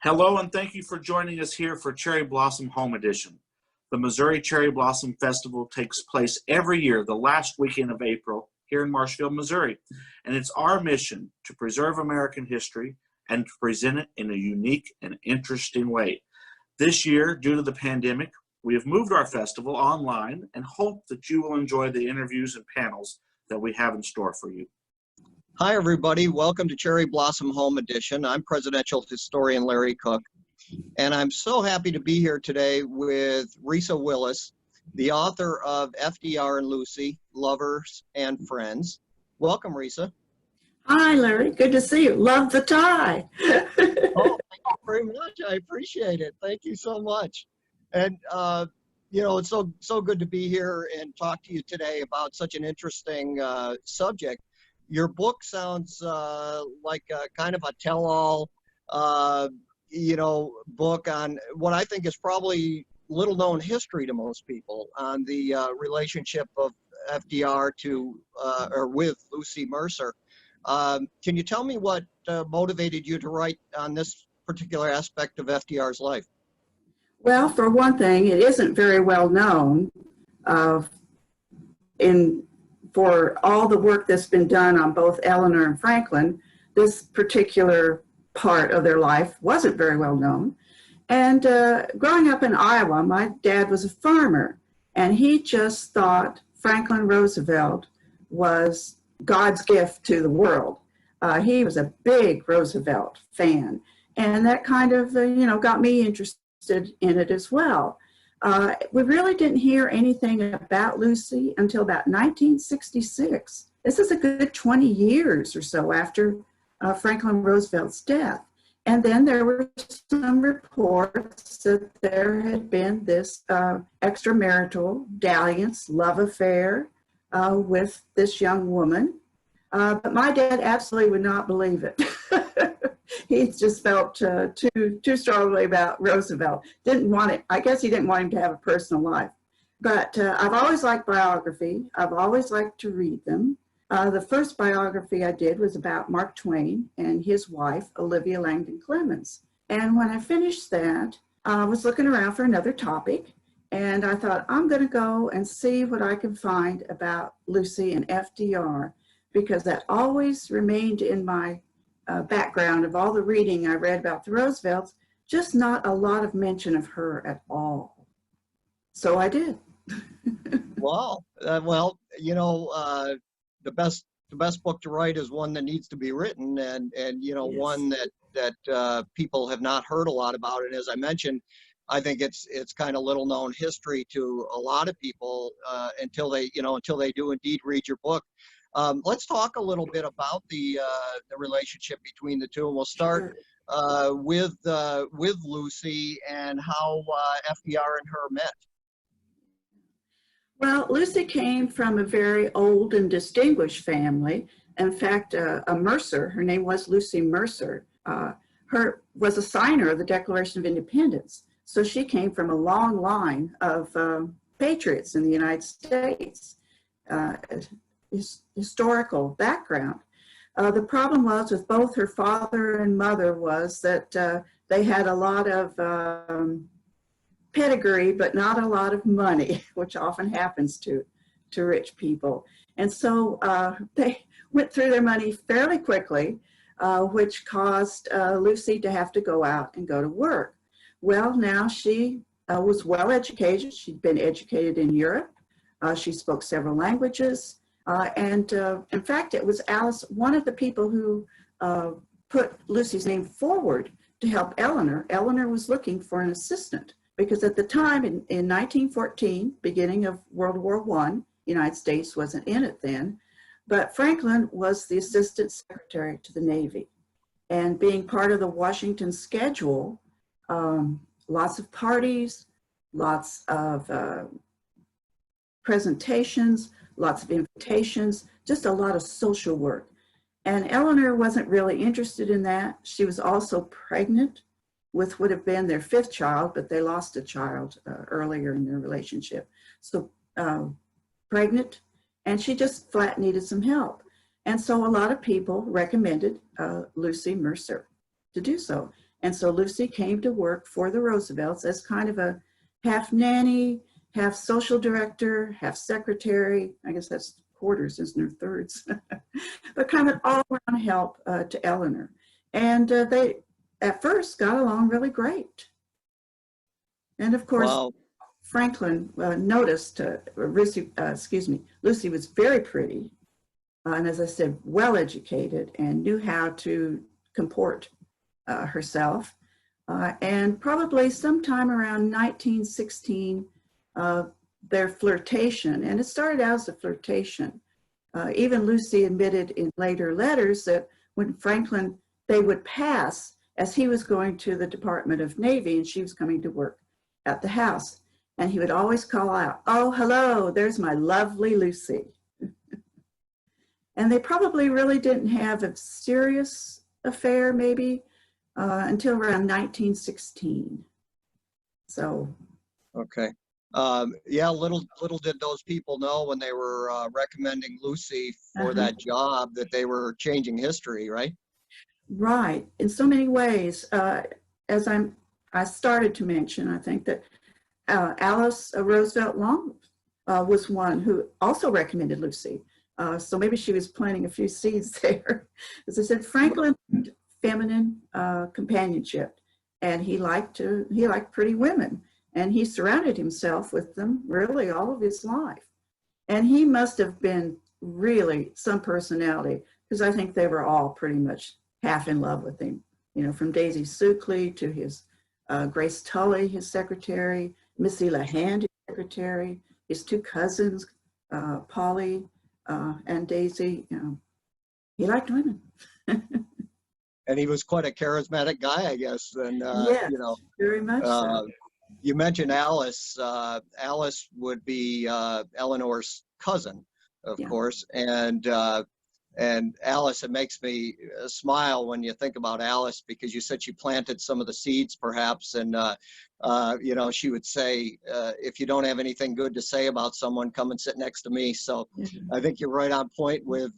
Hello, and thank you for joining us here for Cherry Blossom Home Edition. The Missouri Cherry Blossom Festival takes place every year, the last weekend of April, here in Marshfield, Missouri. And it's our mission to preserve American history and to present it in a unique and interesting way. This year, due to the pandemic, we have moved our festival online and hope that you will enjoy the interviews and panels that we have in store for you. Hi, everybody. Welcome to Cherry Blossom Home Edition. I'm presidential historian Larry Cook, and I'm so happy to be here today with Resa Willis, the author of FDR and Lucy, Lovers and Friends. Welcome, Resa. Hi, Larry. Good to see you. Love the tie. Oh, thank you very much. I appreciate it. Thank you so much. And, it's so good to be here and talk to you today about such an interesting subject. Your book sounds like kind of a tell-all, book on what I think is probably little-known history to most people on the relationship of FDR with Lucy Mercer. Can you tell me what motivated you to write on this particular aspect of FDR's life? Well, for one thing, it isn't very well known for all the work that's been done on both Eleanor and Franklin. This particular part of their life wasn't very well known. And growing up in Iowa, my dad was a farmer, and he just thought Franklin Roosevelt was God's gift to the world. He was a big Roosevelt fan, and that kind of, got me interested in it as well. We really didn't hear anything about Lucy until about 1966. This is a good 20 years or so after Franklin Roosevelt's death. And then there were some reports that there had been this extramarital dalliance, love affair with this young woman. But my dad absolutely would not believe it. He just felt too strongly about Roosevelt. Didn't want it. I guess he didn't want him to have a personal life. But I've always liked biography. I've always liked to read them. The first biography I did was about Mark Twain and his wife, Olivia Langdon Clemens. And when I finished that, I was looking around for another topic. And I thought, I'm going to go and see what I can find about Lucy and FDR, because that always remained in my background of all the reading I read about the Roosevelts, just not a lot of mention of her at all. So I did. Wow. The best book to write is one that needs to be written, and yes. One that people have not heard a lot about. And as I mentioned, I think it's kind of little known history to a lot of people until they do indeed read your book. Let's talk a little bit about the relationship between the two, and we'll start with Lucy and how FDR and her met. Well, Lucy came from a very old and distinguished family. In fact, a Mercer, her name was Lucy Mercer, was a signer of the Declaration of Independence. So she came from a long line of patriots in the United States. Historical background. The problem was with both her father and mother was that they had a lot of pedigree, but not a lot of money, which often happens to rich people. And so they went through their money fairly quickly, which caused Lucy to have to go out and go to work. Well, now she was well educated. She'd been educated in Europe. She spoke several languages. In fact, it was Alice, one of the people who put Lucy's name forward to help Eleanor. Eleanor was looking for an assistant because at the time in 1914, beginning of World War I, the United States wasn't in it then, but Franklin was the assistant secretary to the Navy. And being part of the Washington schedule, lots of parties, lots of presentations, lots of invitations, just a lot of social work. And Eleanor wasn't really interested in that. She was also pregnant with would have been their fifth child, but they lost a child earlier in their relationship. So pregnant, and she just flat needed some help. And so a lot of people recommended Lucy Mercer to do so. And so Lucy came to work for the Roosevelts as kind of a half nanny, half social director, half secretary. I guess that's quarters, isn't there, thirds? But kind of an all-around help to Eleanor. And they, at first, got along really great. And of course, Wow. Franklin noticed Lucy was very pretty. And as I said, well-educated and knew how to comport herself. And probably sometime around 1916, their flirtation, and it started out as a flirtation. Even Lucy admitted in later letters that when Franklin, they would pass as he was going to the Department of Navy and she was coming to work at the house. And he would always call out, "Oh, hello, there's my lovely Lucy." And they probably really didn't have a serious affair, maybe, until around 1916. So. Okay. Yeah, little did those people know when they were recommending Lucy for that job that they were changing history, right? Right, in so many ways. As I started to mention, I think that Alice Roosevelt Long was one who also recommended Lucy. So maybe she was planting a few seeds there. As I said, Franklin liked feminine companionship, and he liked pretty women, and he surrounded himself with them really all of his life. And he must have been really some personality, because I think they were all pretty much half in love with him. You know, from Daisy Suckley to his Grace Tully, his secretary, Missy LaHand, his secretary, his two cousins, Polly and Daisy. You know, he liked women. And he was quite a charismatic guy, I guess. And Yes, you know, very much so. you mentioned Alice. Alice would be Eleanor's cousin, of course, and Alice, it makes me smile when you think about Alice, because you said she planted some of the seeds, perhaps, and you know, she would say, if you don't have anything good to say about someone, come and sit next to me. So I think you're right on point with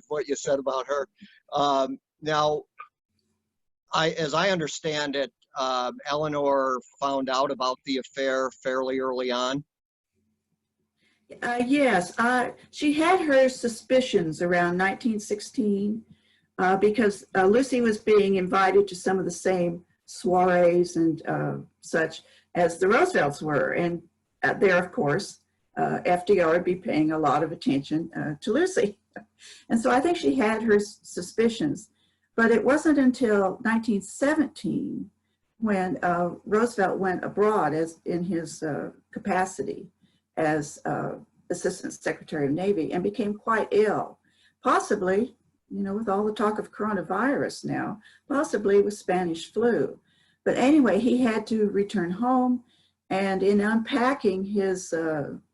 what you said about her. Now, as I understand it, Eleanor found out about the affair fairly early on. Yes, she had her suspicions around 1916 because Lucy was being invited to some of the same soirees and such as the Roosevelts were. And there, of course, FDR would be paying a lot of attention to Lucy. And so I think she had her suspicions. But it wasn't until 1917 when Roosevelt went abroad in his capacity as Assistant Secretary of Navy and became quite ill, possibly, you know, with all the talk of coronavirus now, possibly with Spanish flu. But anyway, he had to return home, and in unpacking his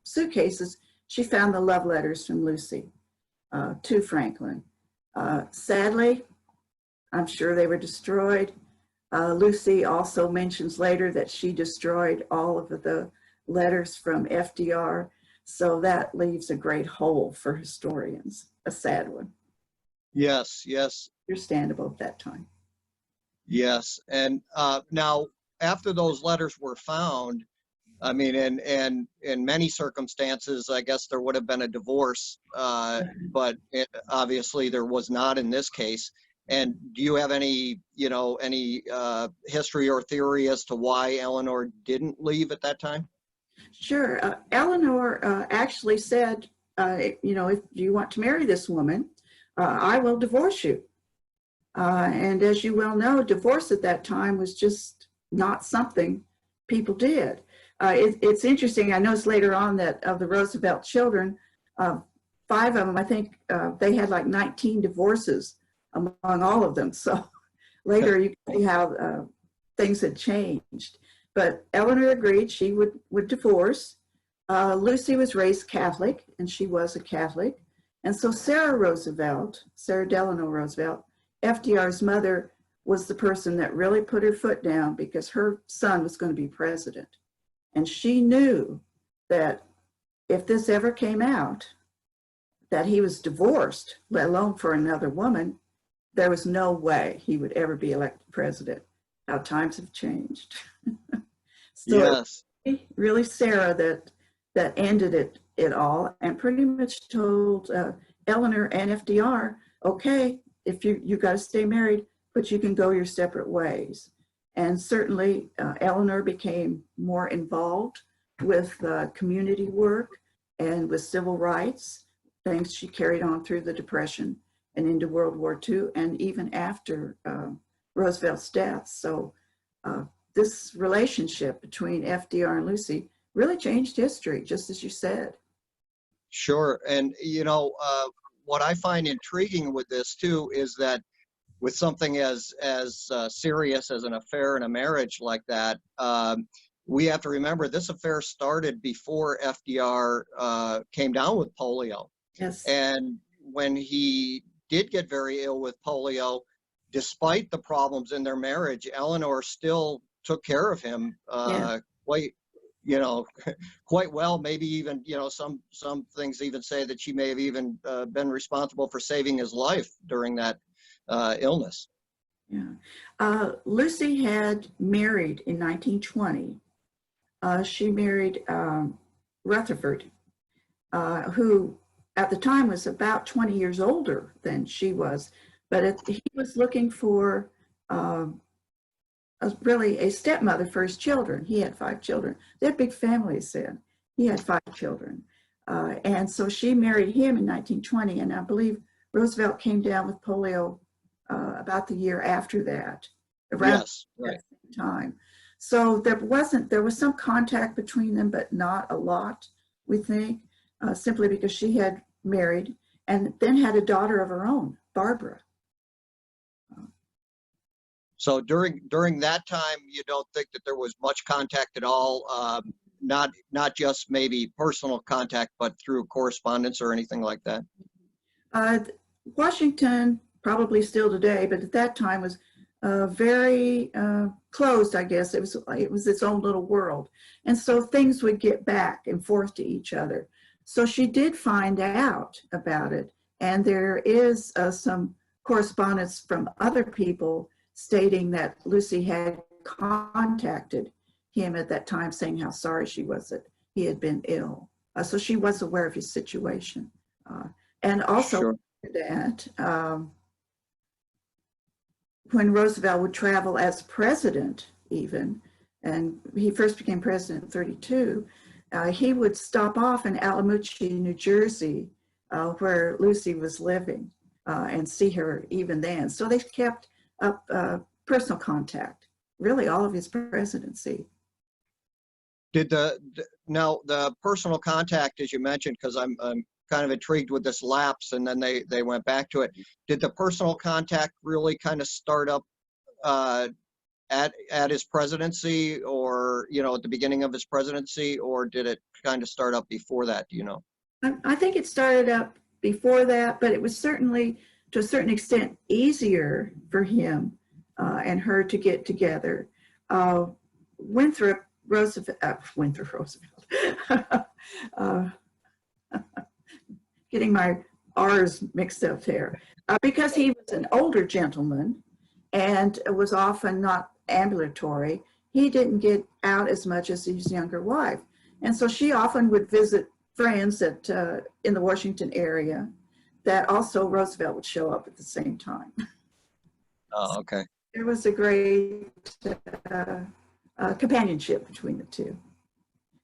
suitcases, she found the love letters from Lucy to Franklin. Sadly, I'm sure they were destroyed. Lucy also mentions later that she destroyed all of the letters from FDR. So that leaves a great hole for historians, a sad one. Yes, yes. Understandable at that time. Yes, and now after those letters were found, I mean, and in many circumstances, I guess there would have been a divorce, but obviously there was not in this case. And do you have any, you know, any history or theory as to why Eleanor didn't leave at that time? Sure. Eleanor actually said, you know, if you want to marry this woman, I will divorce you. And as you well know, divorce at that time was just not something people did. It's interesting. I noticed later on that of the Roosevelt children, 5 of them, I think they had like 19 divorces among all of them. So later you can see how things had changed. But Eleanor agreed she would divorce. Lucy was raised Catholic, and she was a Catholic. And so Sarah Delano Roosevelt, FDR's mother, was the person that really put her foot down because her son was going to be president. And she knew that if this ever came out, that he was divorced, let alone for another woman, there was no way he would ever be elected president. how times have changed. So Yes. really Sarah that ended it all, and pretty much told Eleanor and FDR, okay, if you got to stay married, but you can go your separate ways. And certainly Eleanor became more involved with community work and with civil rights, things she carried on through the Depression and into World War II, and even after Roosevelt's death. So this relationship between FDR and Lucy really changed history, just as you said. Sure. And, you know, what I find intriguing with this too is that with something as serious as an affair and a marriage like that, we have to remember this affair started before FDR came down with polio. Yes. And when he did get very ill with polio, despite the problems in their marriage, Eleanor still took care of him quite, you know, quite well. Maybe even, you know, some things even say that she may have even been responsible for saving his life during that illness. Yeah. Lucy had married in 1920. She married Rutherford, who at the time was about 20 years older than she was, but he was looking for really a stepmother for his children. He had 5 children. They had big families then. He had 5 children. And so she married him in 1920, and I believe Roosevelt came down with polio about the year after that, around Yes, right. that time. So there was some contact between them, but not a lot, we think, simply because she had married and then had a daughter of her own, Barbara. So during that time, you don't think that there was much contact at all, not just maybe personal contact, but through correspondence or anything like that? Washington, probably still today, but at that time was very closed, I guess. It was its own little world. And so things would get back and forth to each other. So she did find out about it. And there is some correspondence from other people stating that Lucy had contacted him at that time saying how sorry she was that he had been ill. So she was aware of his situation. And also Sure. that when Roosevelt would travel as president even, and he first became president in 1932, he would stop off in Alamuchee, New Jersey, where Lucy was living, and see her even then. So they kept up personal contact, really all of his presidency. Did now the personal contact, as you mentioned, because I'm kind of intrigued with this lapse, and then they went back to it. Did the personal contact really kind of start up at his presidency, or at the beginning of his presidency, or did it kind of start up before that? Do you know? I think it started up before that, but it was certainly to a certain extent easier for him and her to get together. Winthrop Roosevelt, getting my R's mixed up there, because he was an older gentleman and was often not ambulatory, he didn't get out as much as his younger wife. And so she often would visit friends in the Washington area that also Roosevelt would show up at the same time. Oh, okay. There was a great companionship between the two.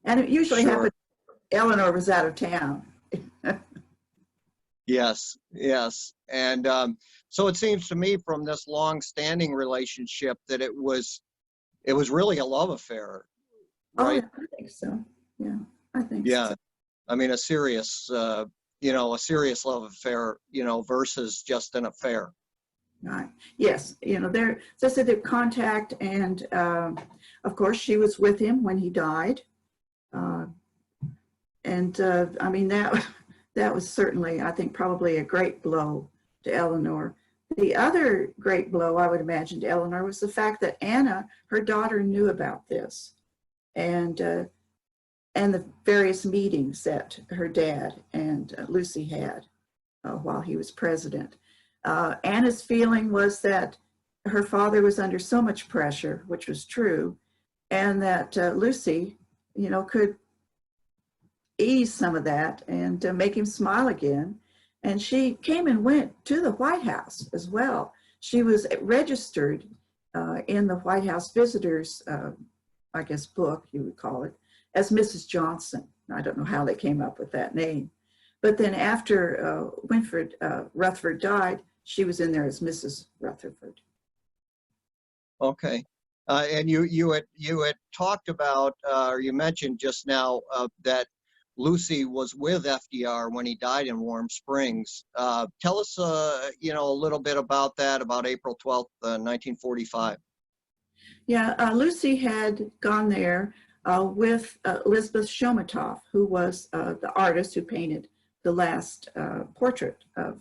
And it usually happened Eleanor was out of town. Yes, yes. And so it seems to me from this long-standing relationship that it was really a love affair, right? Oh, I think so. Yeah, I think Yeah. so. I mean, a serious love affair, versus just an affair. Right. Yes. There, as I said, their contact, and of course, she was with him when he died. I mean, that was certainly, I think, probably a great blow to Eleanor. The other great blow, I would imagine, to Eleanor was the fact that Anna, her daughter, knew about this, and the various meetings that her dad and Lucy had while he was president. Anna's feeling was that her father was under so much pressure, which was true, and that Lucy, could ease some of that and make him smile again. And she came and went to the White House as well. She was registered in the White House visitors, I guess, book, you would call it, as Mrs. Johnson. I don't know how they came up with that name. But then after Winfred Rutherford died, she was in there as Mrs. Rutherford. Okay. And you had talked about, or you mentioned just now that Lucy was with FDR when he died in Warm Springs. Tell us, a little bit about that, about April 12th, 1945. Yeah, Lucy had gone there with Elizabeth Shomatoff, who was the artist who painted the last portrait of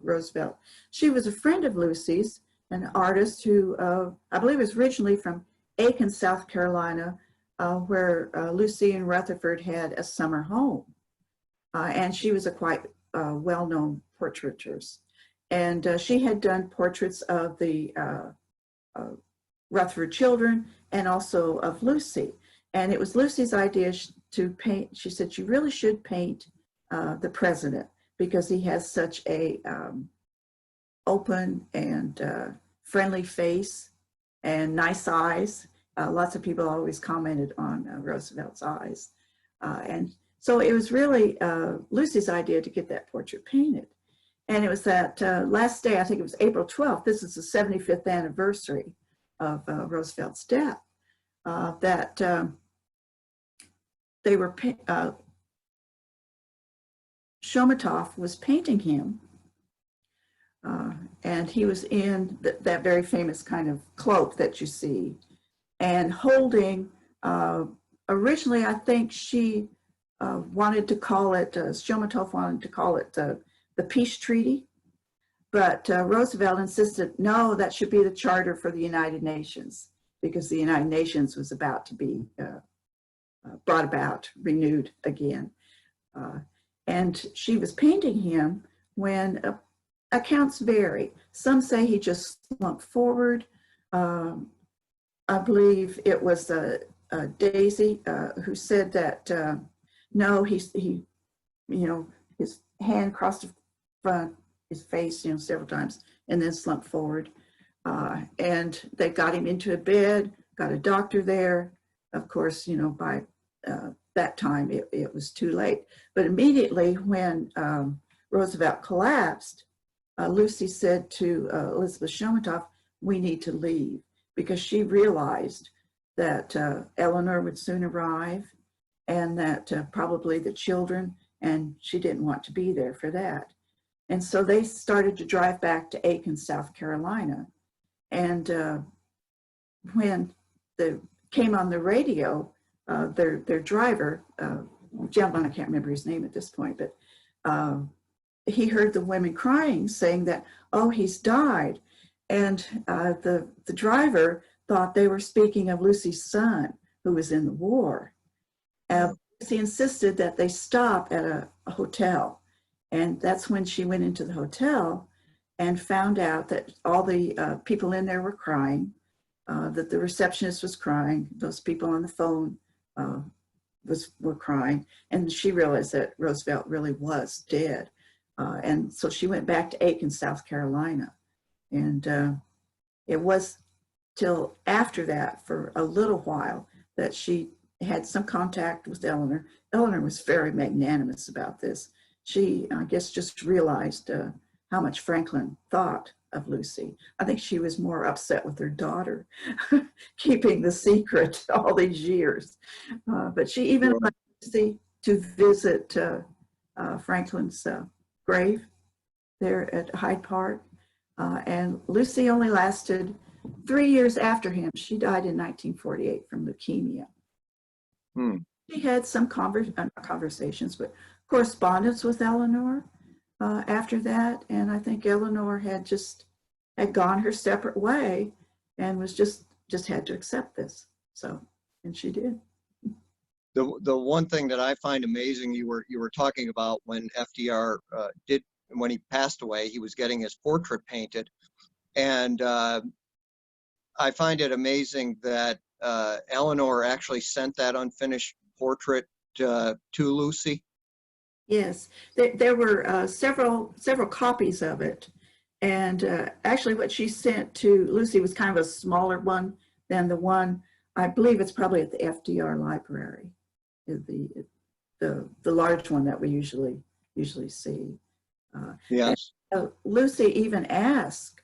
Roosevelt. She was a friend of Lucy's, an artist who I believe was originally from Aiken, South Carolina, where Lucy and Rutherford had a summer home. And she was a quite well-known portraitress. And she had done portraits of the Rutherford children and also of Lucy. And it was Lucy's idea to paint. She said she really should paint the president because he has such a open and friendly face and nice eyes. Lots of people always commented on Roosevelt's eyes. And so it was really Lucy's idea to get that portrait painted. And it was that last day, I think it was April 12th, this is the 75th anniversary of Roosevelt's death, that they were, Shomatoff was painting him, and he was in that very famous kind of cloak that you see, and holding, originally I think she wanted to call it, Shomatoff wanted to call it the peace treaty, but Roosevelt insisted, no, that should be the charter for the United Nations, because the United Nations was about to be brought about, renewed again. And she was painting him when accounts vary. Some say he just slumped forward. I believe it was Daisy who said that no, he his hand crossed the front, his face, several times, and then slumped forward. And they got him into a bed, got a doctor there. Of course, by that time it was too late. But immediately when Roosevelt collapsed, Lucy said to Elizabeth Shomatoff, we need to leave, because she realized that Eleanor would soon arrive and that probably the children, and she didn't want to be there for that. And so they started to drive back to Aiken, South Carolina. And when they came on the radio, their driver, gentleman, I can't remember his name at this point, but he heard the women crying, saying that, oh, he's died. And the driver thought they were speaking of Lucy's son, who was in the war. Lucy insisted that they stop at a hotel. And that's when she went into the hotel and found out that all the people in there were crying, that the receptionist was crying, those people on the phone were crying, and she realized that Roosevelt really was dead. And so she went back to Aiken, South Carolina. And it was till after that, for a little while, that she had some contact with Eleanor. Eleanor was very magnanimous about this. She, I guess, just realized how much Franklin thought of Lucy. I think she was more upset with her daughter keeping the secret all these years. But she even allowed Lucy to visit Franklin's grave there at Hyde Park. And Lucy only lasted 3 years after him. She died in 1948 from leukemia. She had some conversations, but correspondence with Eleanor after that. And I think Eleanor had gone her separate way and was just had to accept this. So, and she did. The one thing that I find amazing, you were talking about when FDR when he passed away, he was getting his portrait painted, and I find it amazing that Eleanor actually sent that unfinished portrait to Lucy. Yes, there were several copies of it, and actually, what she sent to Lucy was kind of a smaller one than the one. I believe it's probably at the FDR library, the large one that we usually see. Yes. Lucy even asked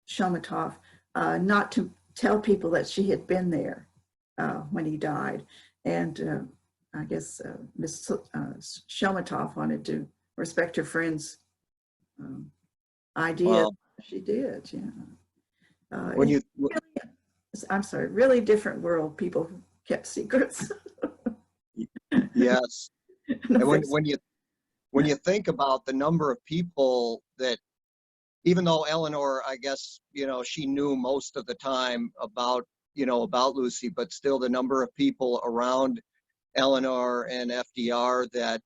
Shomatov not to tell people that she had been there when he died, and I guess Miss Shomatov wanted to respect her friend's idea. Wow. She did, yeah. When you I'm sorry, really different world. People who kept secrets. yes, No and offense. when you think about the number of people that, even though Eleanor, I guess, she knew most of the time about Lucy, but still the number of people around Eleanor and FDR that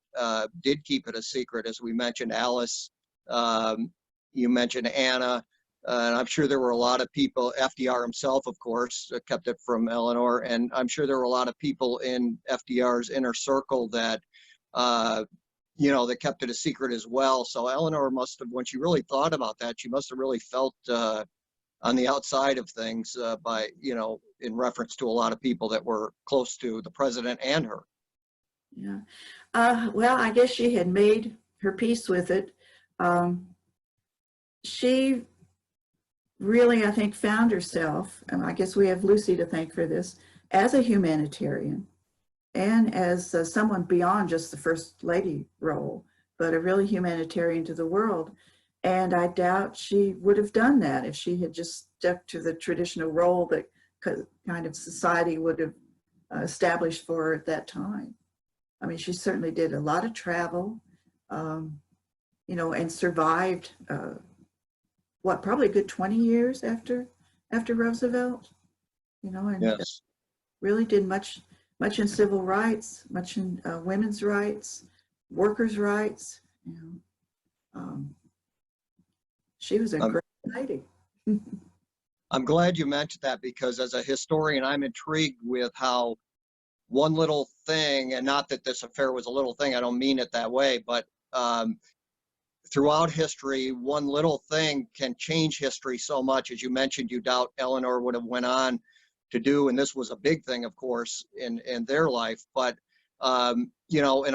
did keep it a secret, as we mentioned, Alice, you mentioned Anna, and I'm sure there were a lot of people, FDR himself, of course, kept it from Eleanor, and I'm sure there were a lot of people in FDR's inner circle that, that kept it a secret as well. So Eleanor must have, when she really thought about that, she must have really felt on the outside of things by, in reference to a lot of people that were close to the president and her. Yeah. Well, I guess she had made her peace with it. She really, I think, found herself, and I guess we have Lucy to thank for this, as a humanitarian and as someone beyond just the First Lady role, but a really humanitarian to the world. And I doubt she would have done that if she had just stuck to the traditional role that kind of society would have established for her at that time. I mean, she certainly did a lot of travel, and survived, probably a good 20 years after Roosevelt, and Yes. really did much in civil rights, much in women's rights, workers' rights. She was a great lady. I'm glad you mentioned that, because as a historian, I'm intrigued with how one little thing, and not that this affair was a little thing, I don't mean it that way, but throughout history, one little thing can change history so much. As you mentioned, you doubt Eleanor would have went on to do, and this was a big thing, of course, in their life, but in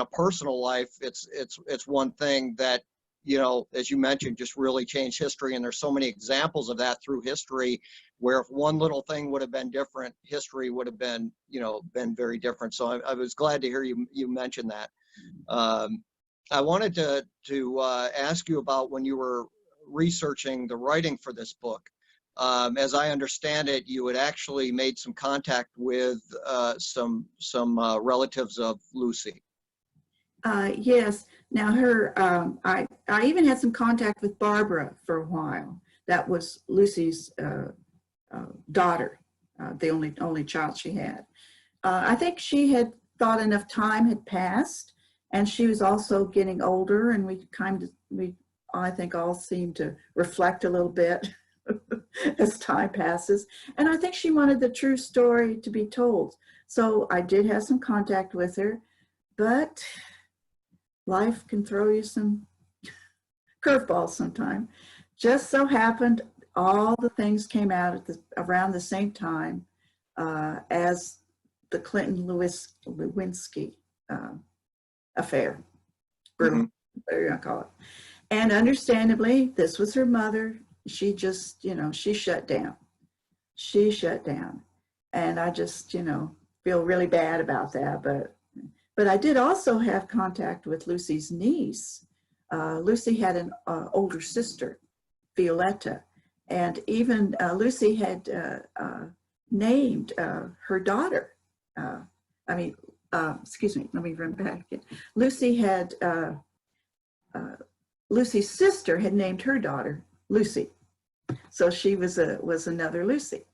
a personal life, it's one thing that, as you mentioned, just really changed history. And there's so many examples of that through history, where if one little thing would have been different, history would have been, been very different. So I was glad to hear you mention that. I wanted to ask you about when you were researching the writing for this book. As I understand it, you had actually made some contact with some relatives of Lucy. Yes. Now I even had some contact with Barbara for a while. That was Lucy's daughter, the only child she had. I think she had thought enough time had passed, and she was also getting older, and I think all seemed to reflect a little bit as time passes. And I think she wanted the true story to be told. So I did have some contact with her, but life can throw you some curveballs sometime. Just so happened all the things came out at around the same time as the Clinton-Lewinsky affair, whatever you want to call it. And understandably, this was her mother. She just, she shut down. She shut down. And I just, feel really bad about that. But I did also have contact with Lucy's niece. Lucy had an older sister, Violetta. And even Lucy had named her daughter. Excuse me, let me run back again. Lucy's sister had named her daughter Lucy. So she was another Lucy.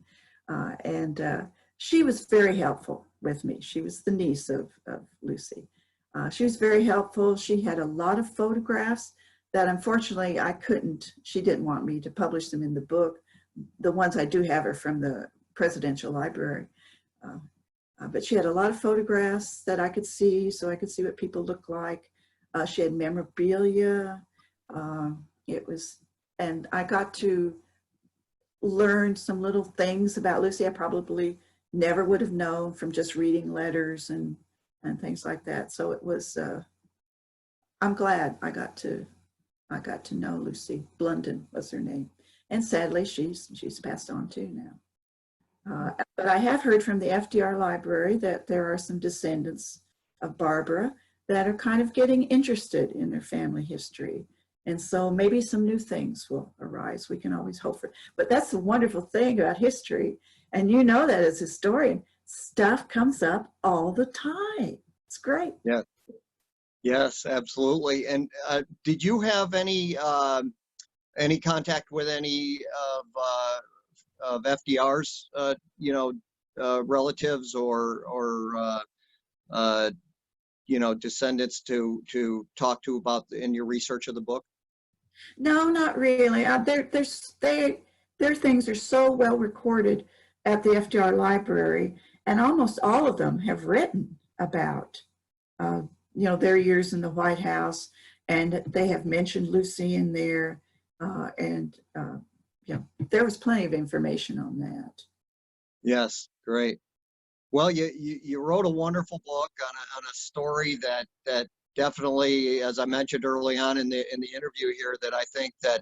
And she was very helpful with me. She was the niece of Lucy. She was very helpful. She had a lot of photographs that unfortunately she didn't want me to publish them in the book, the ones I do have are from the Presidential Library. But she had a lot of photographs that I could see, so I could see what people look like. She had memorabilia. And I got to learn some little things about Lucy I probably never would have known from just reading letters and things like that. So it was, I'm glad I got to know Lucy. Blunden was her name. And sadly, she's passed on too now. But I have heard from the FDR Library that there are some descendants of Barbara that are kind of getting interested in their family history. And so maybe some new things will arise. We can always hope for, but that's the wonderful thing about history. And you know that as a historian, stuff comes up all the time. It's great. Yeah. Yes, absolutely. And did you have any contact with any of FDR's, relatives or descendants to talk to about in your research of the book? No, not really. Their things are so well recorded at the FDR Library, and almost all of them have written about, their years in the White House, and they have mentioned Lucy in there, there was plenty of information on that. Yes, great. Well, you wrote a wonderful book on a story that definitely, as I mentioned early on in the interview here, that I think that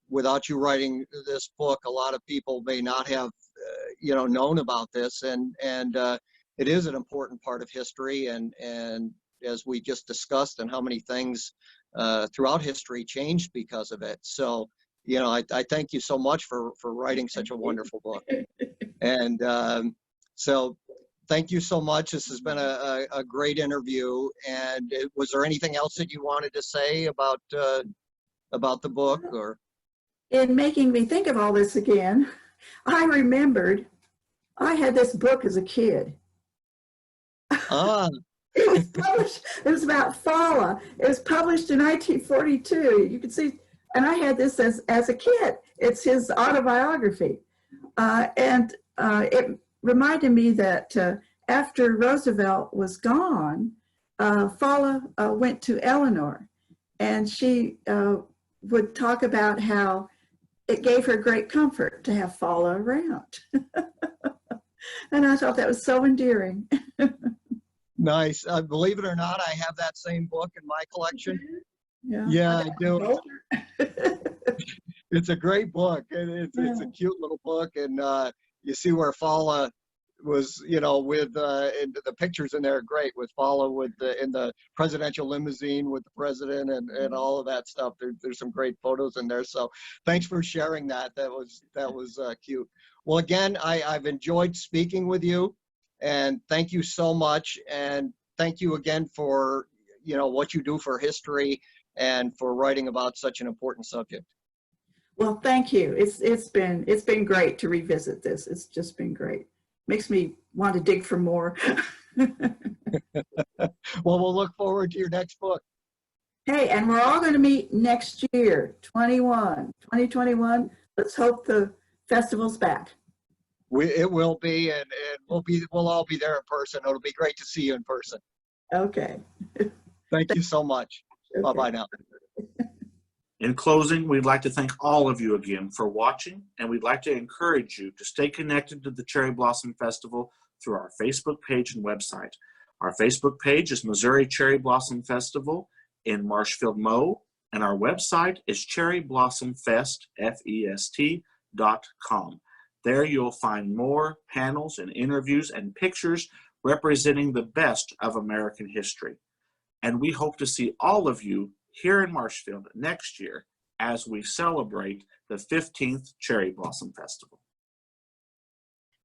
without you writing this book, a lot of people may not have known about this, and it is an important part of history, and as we just discussed, and how many things throughout history changed because of it. So I thank you so much for writing such a wonderful book. And so thank you so much. This has been a great interview. And was there anything else that you wanted to say about the book? Or in making me think of all this again, I remembered I had this book as a kid. It was published, it was about Fala. It was published in 1942. You can see, and I had this as a kid. It's his autobiography. It reminded me that after Roosevelt was gone, Fala went to Eleanor, and she would talk about how it gave her great comfort to have Fala around. And I thought that was so endearing. Nice. Believe it or not, I have that same book in my collection. Yeah, I do. It's a great book. It's a cute little book, and you see where Fala was, with the pictures in there are great, with Fala in the presidential limousine with the president and all of that stuff. There's some great photos in there. So thanks for sharing that. That was cute. Well, again, I've enjoyed speaking with you, and thank you so much. And thank you again for what you do for history and for writing about such an important subject. Well, thank you. It's been great to revisit this. It's just been great. Makes me want to dig for more. Well, we'll look forward to your next book. Hey, and we're all going to meet next year, 2021. Let's hope the festival's back. It will be, and we'll all be there in person. It'll be great to see you in person. Okay. Thank you so much. Okay. Bye-bye now. In closing, we'd like to thank all of you again for watching, and we'd like to encourage you to stay connected to the Cherry Blossom Festival through our Facebook page and website. Our Facebook page is Missouri Cherry Blossom Festival in Marshfield, Mo, and our website is cherryblossomfest.com. There you'll find more panels and interviews and pictures representing the best of American history. And we hope to see all of you here in Marshfield next year as we celebrate the 15th Cherry Blossom Festival.